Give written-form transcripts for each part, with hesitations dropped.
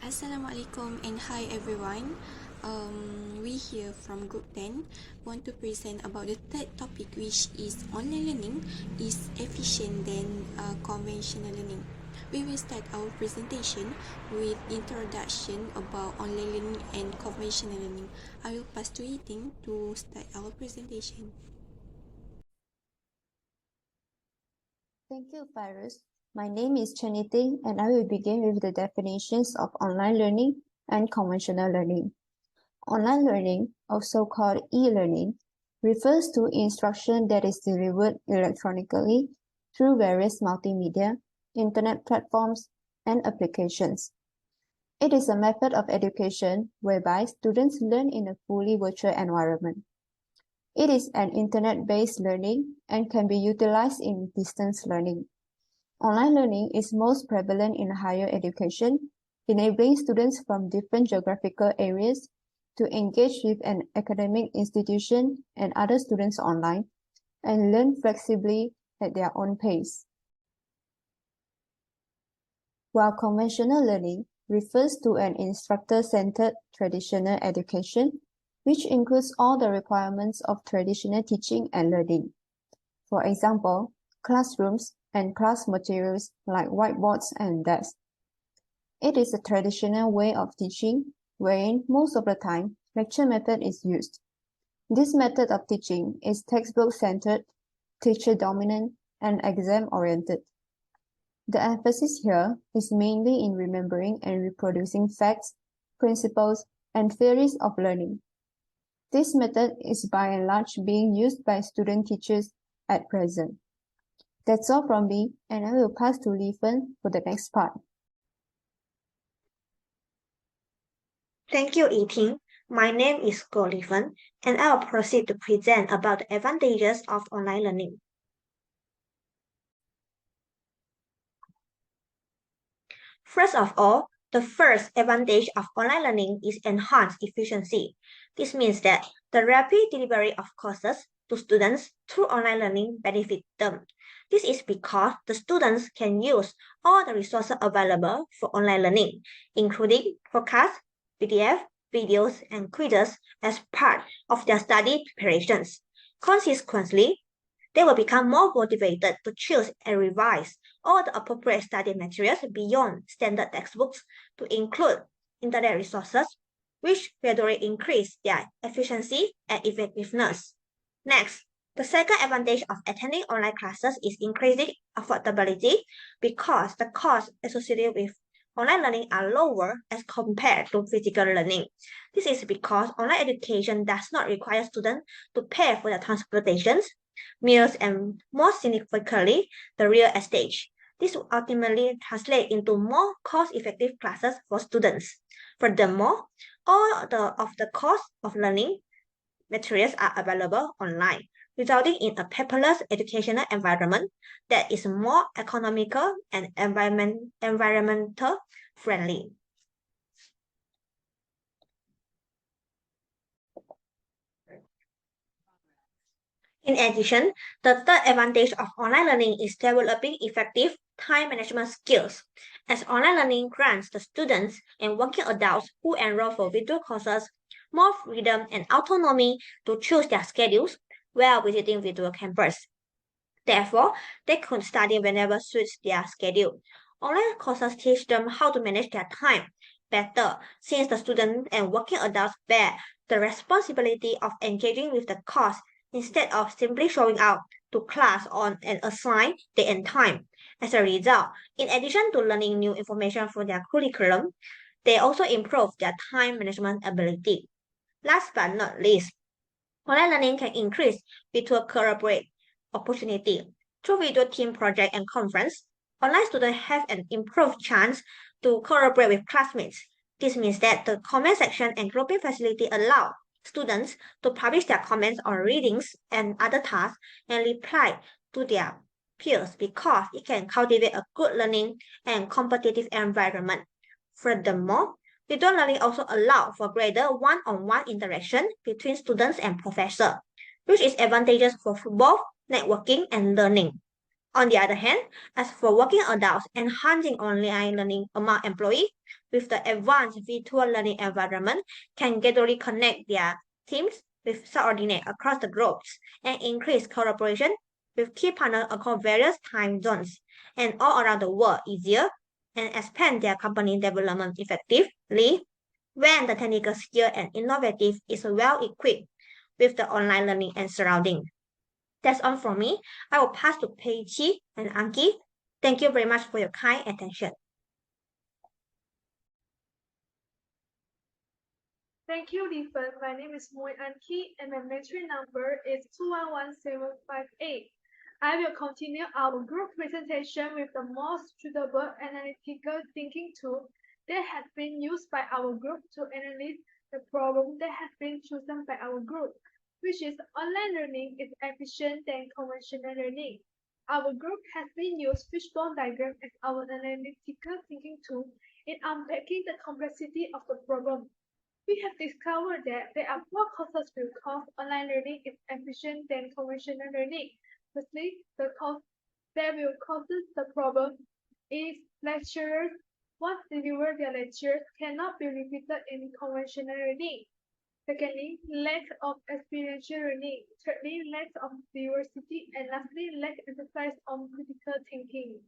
Assalamualaikum and hi everyone. We here from Group 10 want to present about the third topic, which is online learning is efficient than conventional learning. We will start our presentation with introduction about online learning and conventional learning. I will pass to Yiting to start our presentation. Thank you, Fairuz. My name is Chaniting, and I will begin with the definitions of online learning and conventional learning. Online learning, also called e-learning, refers to instruction that is delivered electronically through various multimedia, internet platforms, and applications. It is a method of education whereby students learn in a fully virtual environment. It is an internet-based learning and can be utilized in distance learning. Online learning is most prevalent in higher education, enabling students from different geographical areas to engage with an academic institution and other students online and learn flexibly at their own pace. While conventional learning refers to an instructor-centered traditional education, which includes all the requirements of traditional teaching and learning. For example, classrooms and class materials like whiteboards and desks. It is a traditional way of teaching, wherein most of the time, lecture method is used. This method of teaching is textbook-centered, teacher-dominant, and exam-oriented. The emphasis here is mainly in remembering and reproducing facts, principles, and theories of learning. This method is by and large being used by student teachers at present. That's all from me, and I will pass to Li Fen for the next part. Thank you, Yiting. My name is Go Li Fen, and I will proceed to present about the advantages of online learning. First of all, the first advantage of online learning is enhanced efficiency. This means that the rapid delivery of courses to students through online learning benefits them. This is because the students can use all the resources available for online learning, including podcasts, PDF, videos, and quizzes as part of their study preparations. Consequently, they will become more motivated to choose and revise all the appropriate study materials beyond standard textbooks to include internet resources, which gradually increase their efficiency and effectiveness. Next, the second advantage of attending online classes is increasing affordability because the costs associated with online learning are lower as compared to physical learning. This is because online education does not require students to pay for their transportations, meals, and more significantly, the real estate. This will ultimately translate into more cost-effective classes for students. Furthermore, all of the cost of learning materials are available online, resulting in a paperless educational environment that is more economical and environmental friendly. In addition, the third advantage of online learning is developing effective time management skills, as online learning grants the students and working adults who enroll for virtual courses more freedom and autonomy to choose their schedules while visiting virtual campus. Therefore, they could study whenever suits their schedule. Online courses teach them how to manage their time better, since the students and working adults bear the responsibility of engaging with the course instead of simply showing up to class on an assigned day and time. As a result, in addition to learning new information from their curriculum, they also improve their time management ability. Last but not least, online learning can increase virtual collaborate opportunity. Through video team project and conference, online students have an improved chance to collaborate with classmates. This means that the comment section and grouping facility allow students to publish their comments on readings and other tasks and reply to their peers because it can cultivate a good learning and competitive environment. Furthermore, video learning also allows for greater one-on-one interaction between students and professors, which is advantageous for both networking and learning. On the other hand, as for working adults, enhancing online learning among employees with the advanced virtual learning environment can gradually connect their teams with subordinates across the groups and increase collaboration with key partners across various time zones and all around the world easier and expand their company development effectively when the technical skill and innovative is well equipped with the online learning and surrounding. That's all from me. I will pass to Peichi and Anki. Thank you very much for your kind attention. Thank you, Lifan. My name is Moy Anki and my mentoring number is 211758. I will continue our group presentation with the most suitable analytical thinking tool that has been used by our group to analyze the problem that has been chosen by our group, which is online learning is efficient than conventional learning. Our group has been used fishbone diagram as our analytical thinking tool in unpacking the complexity of the problem. We have discovered that there are four causes will cause online learning is efficient than conventional learning. Firstly, the cause that will cause the problem is lecturers once deliver their lectures cannot be repeated in conventional learning. Secondly, lack of experiential learning. Thirdly, lack of diversity. And lastly, lack emphasis on critical thinking.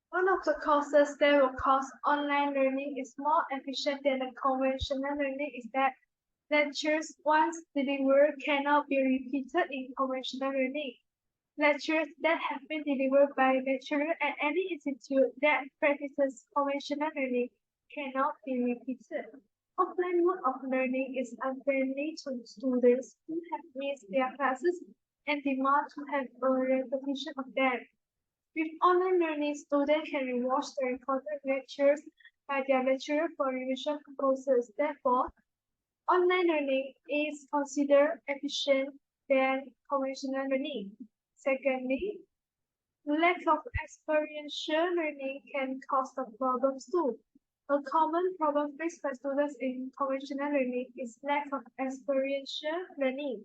One of the causes that will cause online learning is more efficient than the conventional learning is that lectures once delivered cannot be repeated in conventional learning. Lectures that have been delivered by lecturer at any institute that practices conventional learning cannot be repeated. Offline mode of learning is unfriendly to students who have missed their classes and demand to have a repetition of them. With online learning, students can rewatch the recorded lectures by their lecturer for revision purposes. Therefore, online learning is considered efficient than conventional learning. Secondly, lack of experiential learning can cause the problems too. A common problem faced by students in conventional learning is lack of experiential learning.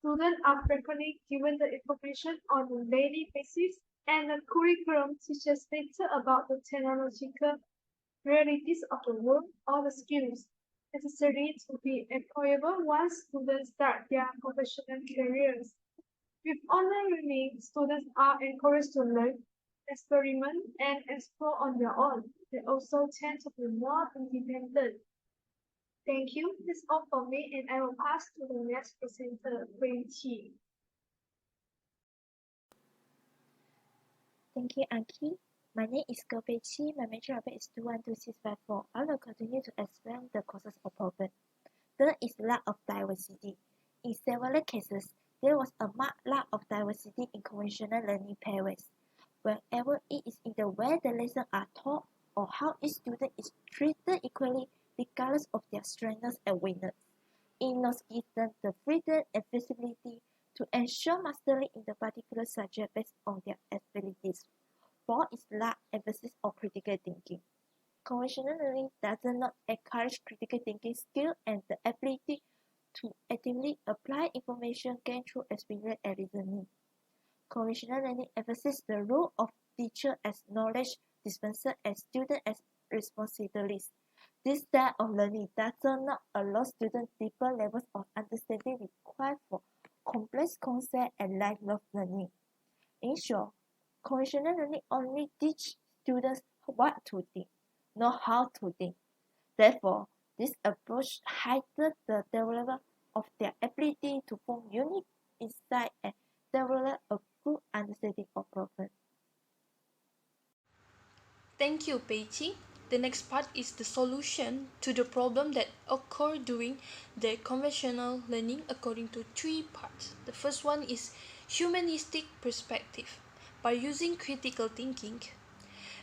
Students are frequently given the information on a daily basis, and the curriculum teaches little about the technological realities of the world or the skills necessary to be employable once students start their professional careers. With online learning, students are encouraged to learn, experiment, and explore on their own. They also tend to be more independent. Thank you. That's all for me, and I will pass to the next presenter, Wei Qi. Thank you, Anki. My name is Chi. My major number is 212654. I will continue to explain the causes of problem. Third is lack of diversity. In several cases, there was a marked lack of diversity in conventional learning pathways. Whenever it is in the way the lessons are taught or how each student is treated equally regardless of their strengths and weaknesses. It must give them the freedom and flexibility to ensure mastery in the particular subject based on their abilities. Four is lack emphasis on critical thinking. Conventional learning does not encourage critical thinking skill and the ability to actively apply information gained through experience and reasoning. Conventional learning emphasizes the role of teacher as knowledge dispenser and student as responsibilities. This style of learning does not allow students deeper levels of understanding required for complex concepts and lifelong learning. In short, conventional learning only teaches students what to think, not how to think. Therefore, this approach heightens the development of their ability to form unique insight and develop a good understanding of problems. Thank you, Peichi. The next part is the solution to the problem that occur during the conventional learning according to three parts. The first one is humanistic perspective. By using critical thinking,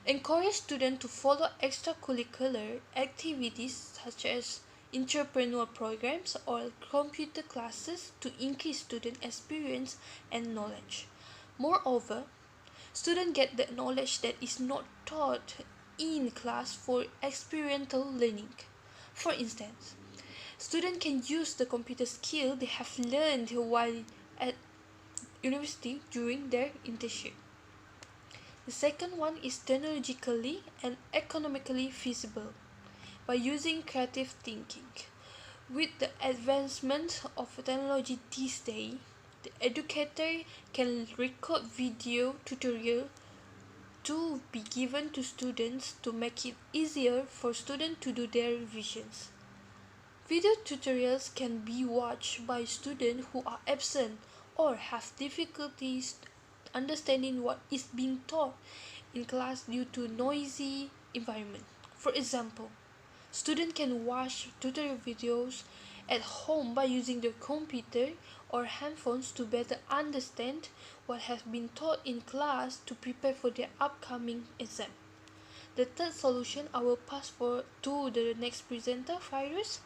encourage students to follow extracurricular activities such as entrepreneurial programs or computer classes to increase student experience and knowledge. Moreover, students get the knowledge that is not taught in class for experiential learning. For instance, students can use the computer skill they have learned while at university during their internship. The second one is technologically and economically feasible by using creative thinking. With the advancement of technology these days, the educator can record video tutorial to be given to students to make it easier for students to do their revisions. Video tutorials can be watched by students who are absent or have difficulties understanding what is being taught in class due to noisy environment. For example, students can watch tutorial videos at home by using their computer or handphones to better understand what has been taught in class to prepare for their upcoming exam. The third solution I will pass to the next presenter, Fairuz.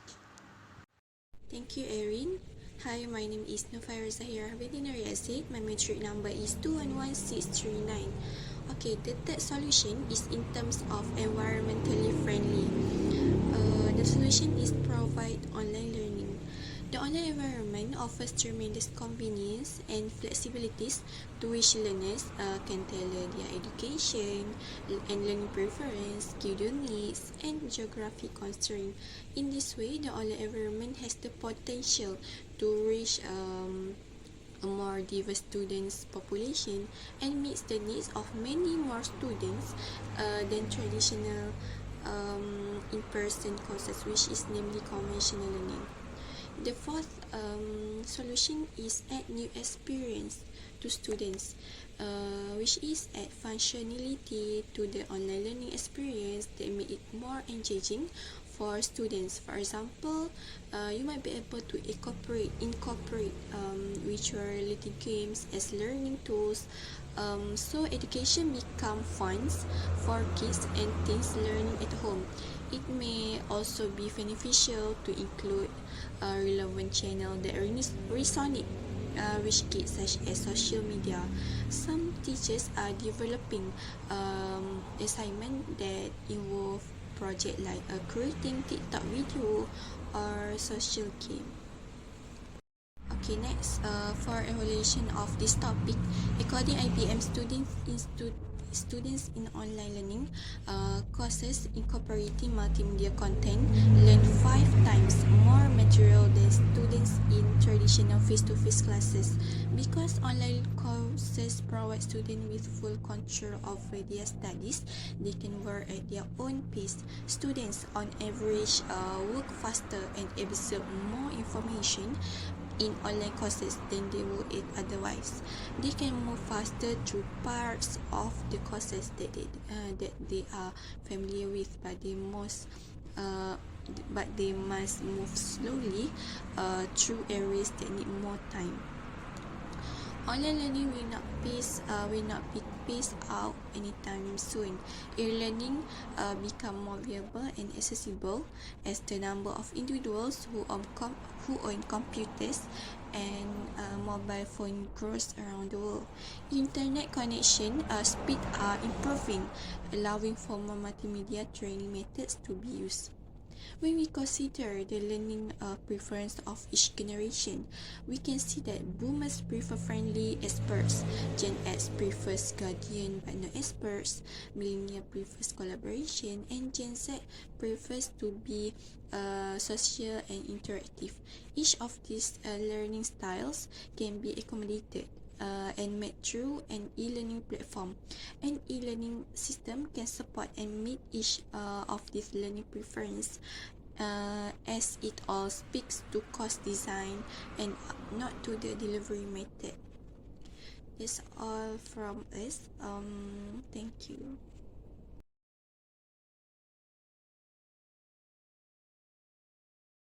Thank you, Erin. Hi, my name is Nufaira Zahira Veterinary Asset. My metric number is 211639. Okay, the third solution is in terms of environmentally friendly. The solution is provide online learning. The online environment offers tremendous convenience and flexibilities to which learners can tailor their education and learning preference, studio needs, and geographic constraints. In this way, the online environment has the potential to reach a more diverse students population and meets the needs of many more students than traditional in-person courses, which is namely conventional learning. The fourth solution is add new experience to students, which is add functionality to the online learning experience that make it more engaging for students. For example, you might be able to incorporate virtual reality games as learning tools, so education become fun for kids and teens learning at home. It may also be beneficial to include relevant channel that resonate with kids, such as social media. Some teachers are developing assignment that involve project like creating TikTok video or social game. Okay, next, for evaluation of this topic, according IBM, students in online learning courses incorporating multimedia content learn 5 times more material than students in traditional face-to-face classes. Because online courses provide students with full control over their studies, they can work at their own pace. Students on average work faster and absorb more information in online courses than they would otherwise. They can move faster through parts of the courses that they are familiar with, but they must move slowly through areas that need more time. Online learning will not be phased out anytime soon. E-learning become more viable and accessible as the number of individuals who own computers and mobile phone grows around the world. Internet connection speed are improving, allowing for more multimedia training methods to be used. When we consider the learning preference of each generation, we can see that boomers prefer friendly experts, Gen X prefers guardian but not experts, millennial prefers collaboration, and Gen Z prefers to be social and interactive. Each of these learning styles can be accommodated and made through an e-learning platform. An e-learning system can support and meet each of these learning preferences as it all speaks to course design and not to the delivery method. That's all from us. Thank you.